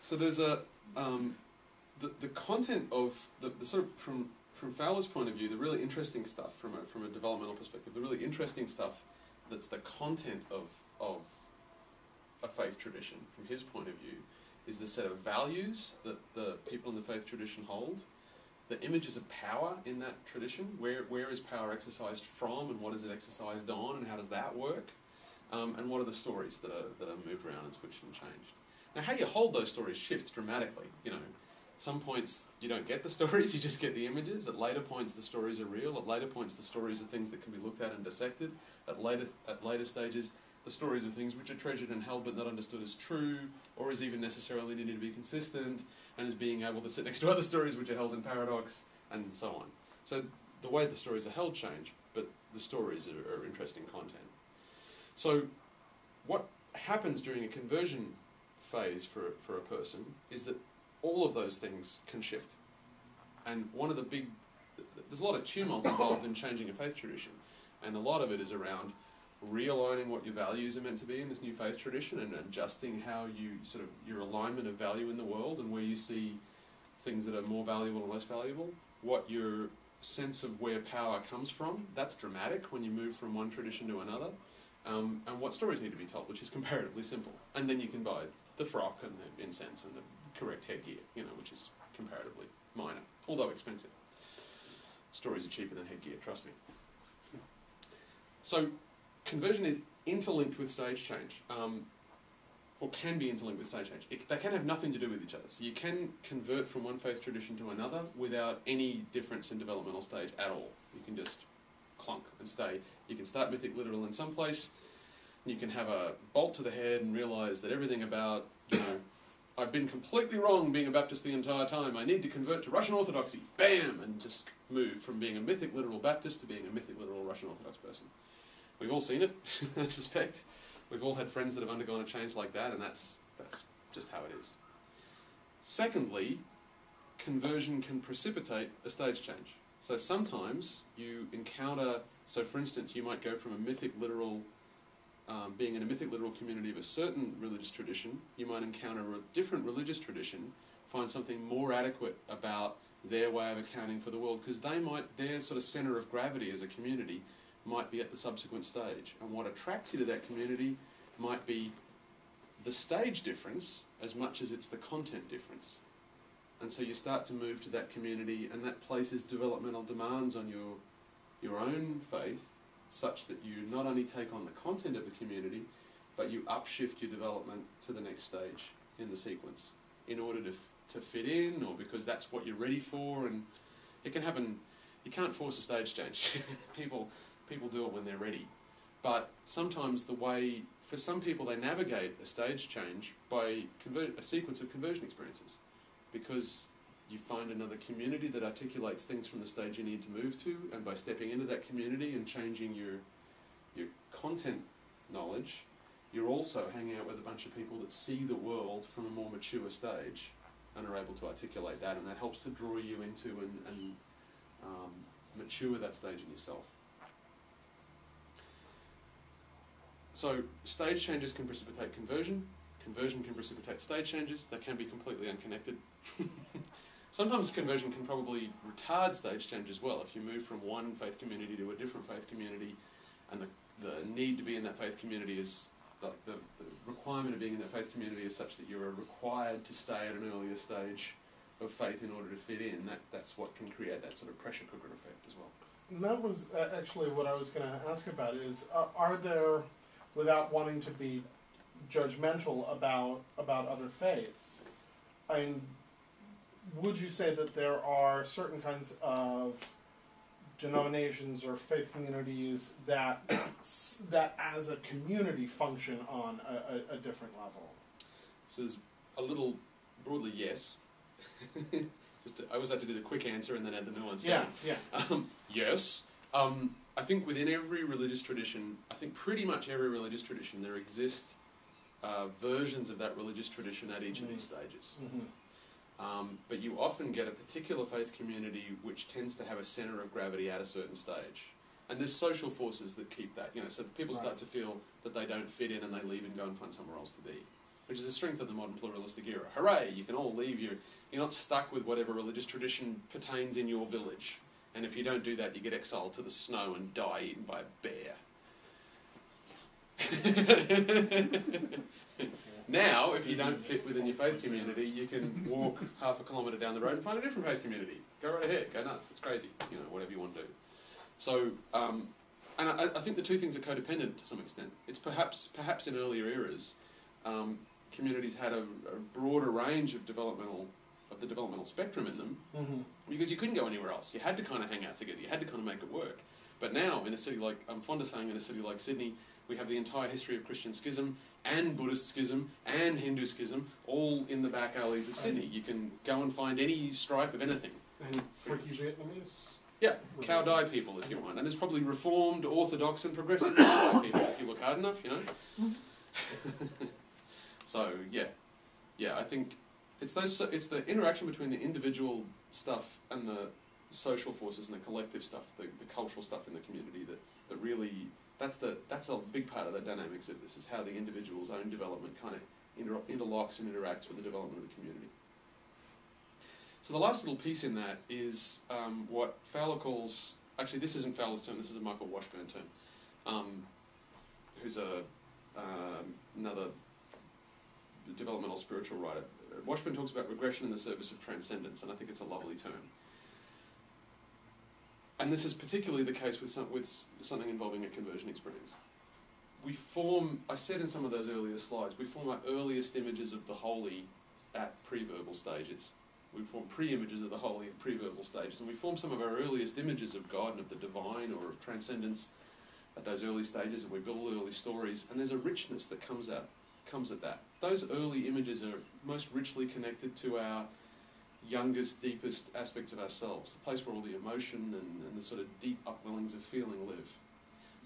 So there's a the content of the sort of from Fowler's point of view, the really interesting stuff from a developmental perspective, the really interesting stuff that's the content of a faith tradition from his point of view is the set of values that the people in the faith tradition hold, the images of power in that tradition, where is power exercised from and what is it exercised on and how does that work, and what are the stories that are moved around and switched and changed. Now how you hold those stories shifts dramatically. You know, at some points you don't get the stories, you just get the images. At later points the stories are real. At later points the stories are things that can be looked at and dissected. At later stages the stories are things which are treasured and held but not understood as true, or as even necessarily needed to be consistent, and as being able to sit next to other stories which are held in paradox, and so on. So the way the stories are held change, but the stories are interesting content. So what happens during a conversion phase for a person is that all of those things can shift. And one of the big, there's a lot of tumult involved in changing a faith tradition, and a lot of it is around realigning what your values are meant to be in this new faith tradition and adjusting how you sort of your alignment of value in the world and where you see things that are more valuable or less valuable, what your sense of where power comes from. That's dramatic when you move from one tradition to another, and what stories need to be told, which is comparatively simple. And then you can buy the frock and the incense and the correct headgear, you know, which is comparatively minor, although expensive. Stories are cheaper than headgear, trust me. So conversion is interlinked with stage change, or can be interlinked with stage change. They can have nothing to do with each other. So you can convert from one faith tradition to another without any difference in developmental stage at all. You can just clunk and stay. You can start mythic literal in some place, and you can have a bolt to the head and realise that everything about, you know, I've been completely wrong being a Baptist the entire time, I need to convert to Russian Orthodoxy, bam, and just move from being a mythic literal Baptist to being a mythic literal Russian Orthodox person. We've all seen it, I suspect. We've all had friends that have undergone a change like that, and that's just how it is. Secondly, conversion can precipitate a stage change. So sometimes you encounter, so for instance, you might go from a mythic literal, being in a mythic literal community of a certain religious tradition, you might encounter a different religious tradition, find something more adequate about their way of accounting for the world, because their sort of centre of gravity as a community might be at the subsequent stage. And what attracts you to that community might be the stage difference as much as it's the content difference. And so you start to move to that community, and that places developmental demands on your own faith, such that you not only take on the content of the community, but you upshift your development to the next stage in the sequence in order to fit in, or because that's what you're ready for. And it can happen. You can't force a stage change. People do it when they're ready. But sometimes for some people, they navigate a stage change by a sequence of conversion experiences, because you find another community that articulates things from the stage you need to move to, and by stepping into that community and changing your content knowledge, you're also hanging out with a bunch of people that see the world from a more mature stage and are able to articulate that, and that helps to draw you into and mature that stage in yourself. So stage changes can precipitate conversion. Conversion can precipitate stage changes. They can be completely unconnected. Sometimes conversion can probably retard stage change as well. If you move from one faith community to a different faith community, and the need to be in that faith community is, the requirement of being in that faith community is such that you're required to stay at an earlier stage of faith in order to fit in, that's what can create that sort of pressure cooker effect as well. And that was actually what I was going to ask about is, are there, without wanting to be judgmental about other faiths, I mean, would you say that there are certain kinds of denominations or faith communities that as a community function on a different level? So there's a little broadly yes. I always have to do the quick answer and then add the nuance. Yeah. Yes. I think within every religious tradition, I think pretty much every religious tradition, there exist versions of that religious tradition at each of these stages. Mm-hmm. But you often get a particular faith community which tends to have a centre of gravity at a certain stage. And there's social forces that keep that, so people start to feel that they don't fit in and they leave and go and find somewhere else to be. which is the strength of the modern pluralistic era. Hooray, you can all leave you're not stuck with whatever religious tradition pertains in your village. And if you don't do that, you get exiled to the snow and die eaten by a bear. Now, if you don't fit within your faith community, you can walk half a kilometre down the road and find a different faith community. Go right ahead, go nuts, it's crazy, whatever you want to do. So, and I think the two things are codependent to some extent. It's perhaps in earlier eras, communities had a broader range of the developmental spectrum in them, because you couldn't go anywhere else. You had to kind of hang out together. You had to kind of make it work. But now, in a city like, I'm fond of saying, in a city like Sydney, we have the entire history of Christian schism and Buddhist schism and Hindu schism all in the back alleys of Sydney. You can go and find any stripe of anything. And freaky Vietnamese? Yeah, Cow Dai people if you want. And there's probably Reformed, Orthodox and Progressive Cow Dai people if you look hard enough, So, yeah, I think it's the interaction between the individual stuff and the social forces and the collective stuff, the cultural stuff in the community that really, that's a big part of the dynamics of this, is how the individual's own development kind of interlocks and interacts with the development of the community. So the last little piece in that is what Fowler calls, actually this isn't Fowler's term, this is a Michael Washburn term, who's another developmental spiritual writer. Washburn talks about regression in the service of transcendence, and I think it's a lovely term. And this is particularly the case with something involving a conversion experience. We form, I said in some of those earlier slides, we form our earliest images of the holy at pre-verbal stages. We form pre-images of the holy at pre-verbal stages, and we form some of our earliest images of God and of the divine or of transcendence at those early stages, and we build early stories, and there's a richness that comes at that. Those early images are most richly connected to our youngest, deepest aspects of ourselves, the place where all the emotion and the sort of deep upwellings of feeling live.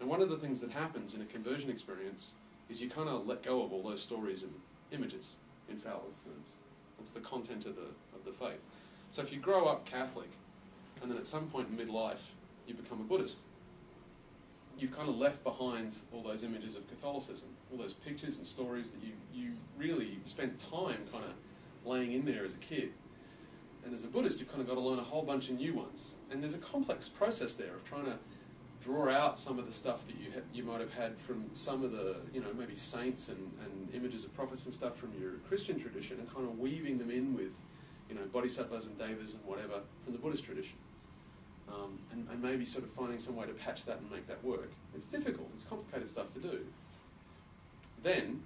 And one of the things that happens in a conversion experience is you kind of let go of all those stories and images, in Fowler's terms. That's the content of the faith. So if you grow up Catholic, and then at some point in midlife you become a Buddhist, you've kind of left behind all those images of Catholicism, all those pictures and stories that you really spent time kind of laying in there as a kid. And as a Buddhist, you've kind of got to learn a whole bunch of new ones. And there's a complex process there of trying to draw out some of the stuff that you might have had from some of the, maybe saints and images of prophets and stuff from your Christian tradition, and kind of weaving them in with, bodhisattvas and devas and whatever from the Buddhist tradition. And maybe sort of finding some way to patch that and make that work. It's difficult, it's complicated stuff to do. Then,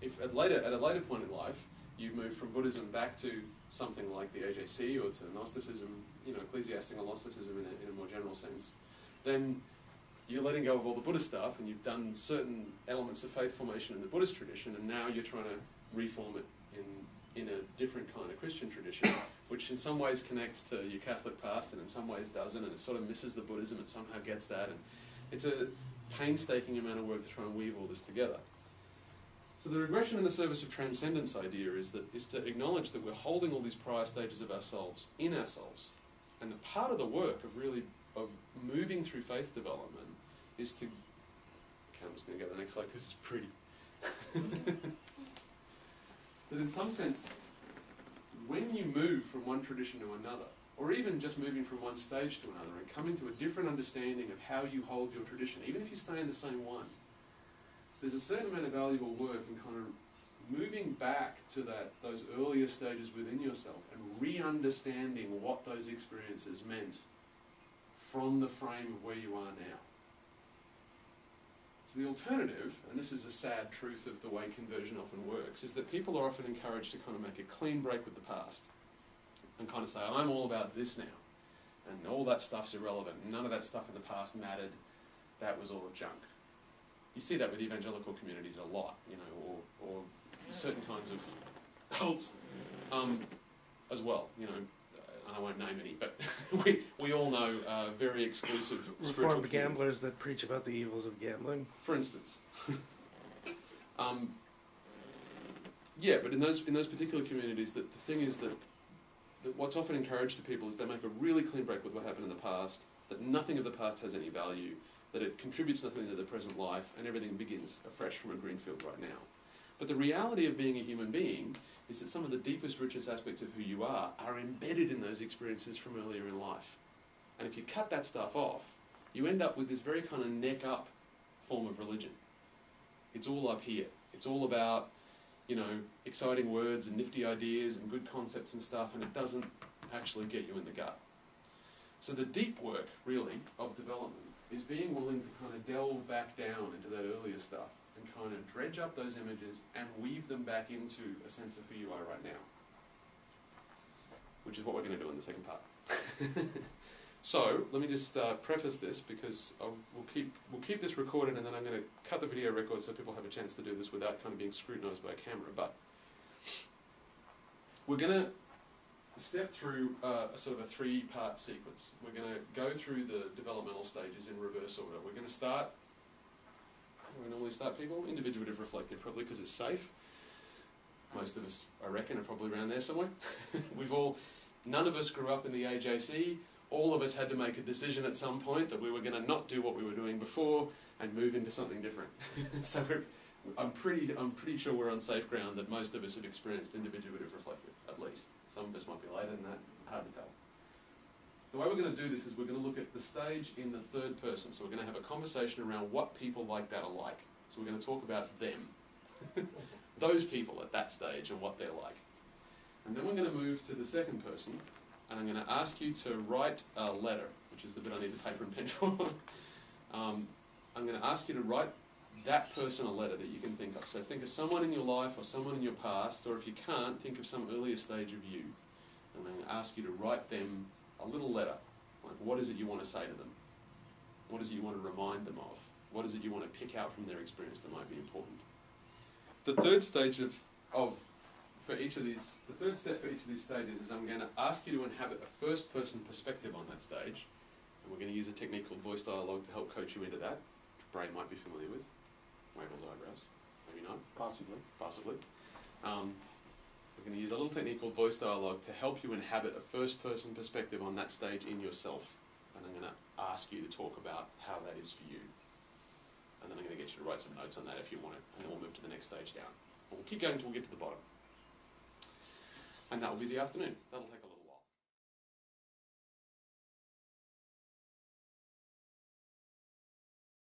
if at a later point in life, you've moved from Buddhism back to something like the AJC or to Gnosticism, ecclesiastical Gnosticism in a more general sense, then you're letting go of all the Buddhist stuff, and you've done certain elements of faith formation in the Buddhist tradition, and now you're trying to reform it in a different kind of Christian tradition, which in some ways connects to your Catholic past and in some ways doesn't, and it sort of misses the Buddhism and somehow gets that, and it's a painstaking amount of work to try and weave all this together. So the regression in the service of transcendence idea is to acknowledge that we're holding all these prior stages of ourselves in ourselves, and the part of the work of moving through faith development is to, okay, I'm just going to go to the next slide because it's pretty. That in some sense, when you move from one tradition to another, or even just moving from one stage to another and coming to a different understanding of how you hold your tradition, even if you stay in the same one, there's a certain amount of valuable work in kind of moving back to those earlier stages within yourself and re-understanding what those experiences meant from the frame of where you are now. So the alternative, and this is a sad truth of the way conversion often works, is that people are often encouraged to kind of make a clean break with the past and kind of say, I'm all about this now, and all that stuff's irrelevant, none of that stuff in the past mattered, that was all junk. You see that with evangelical communities a lot, or certain kinds of cults as well, and I won't name any, but we all know very exclusive spiritual Reformed gamblers that preach about the evils of gambling. For instance. Yeah, but in those particular communities, the thing is that what's often encouraged to people is they make a really clean break with what happened in the past, that nothing of the past has any value, that it contributes nothing to the present life, and everything begins afresh from a green field right now. But the reality of being a human being is that some of the deepest, richest aspects of who you are embedded in those experiences from earlier in life. And if you cut that stuff off, you end up with this very kind of neck-up form of religion. It's all up here. It's all about, you know, exciting words and nifty ideas and good concepts and stuff, and it doesn't actually get you in the gut. So the deep work, really, of development is being willing to kind of delve back down into that earlier stuff and kind of dredge up those images and weave them back into a sense of who you are right now. Which is what we're going to do in the second part. So, let me just preface this, because we'll keep this recorded, and then I'm going to cut the video record so people have a chance to do this without kind of being scrutinised by a camera. But we're going to step through a sort of a three-part sequence. We're going to go through the developmental stages in reverse order. We're going to start, we normally start people, individuative reflective, probably because it's safe. Most of us, I reckon, are probably around there somewhere. None of us grew up in the AJC. All of us had to make a decision at some point that we were going to not do what we were doing before and move into something different. So I'm pretty sure we're on safe ground that most of us have experienced individuative reflective, at least. Some of us might be later than that, hard to tell. The way we're going to do this is we're going to look at the stage in the third person. So we're going to have a conversation around what people like that are like. So we're going to talk about them. Those people at that stage and what they're like. And then we're going to move to the second person, and I'm going to ask you to write a letter, which is the bit I need the paper and pen for. I'm going to ask you to write that person a letter that you can think of. So think of someone in your life or someone in your past, or if you can't, think of some earlier stage of you. And I'm going to ask you to write them a little letter. Like, what is it you want to say to them? What is it you want to remind them of? What is it you want to pick out from their experience that might be important? The third stage the third step for each of these stages is I'm going to ask you to inhabit a first-person perspective on that stage, and we're going to use a technique called voice dialogue to help coach you into that, which Brain might be familiar with. Wavell's eyebrows, maybe not. Possibly. We're going to use a little technique called voice dialogue to help you inhabit a first-person perspective on that stage in yourself, and I'm going to ask you to talk about how that is for you. And then I'm going to get you to write some notes on that if you want it, and then we'll move to the next stage down. We'll keep going until we get to the bottom. And that will be the afternoon. That'll take a lot.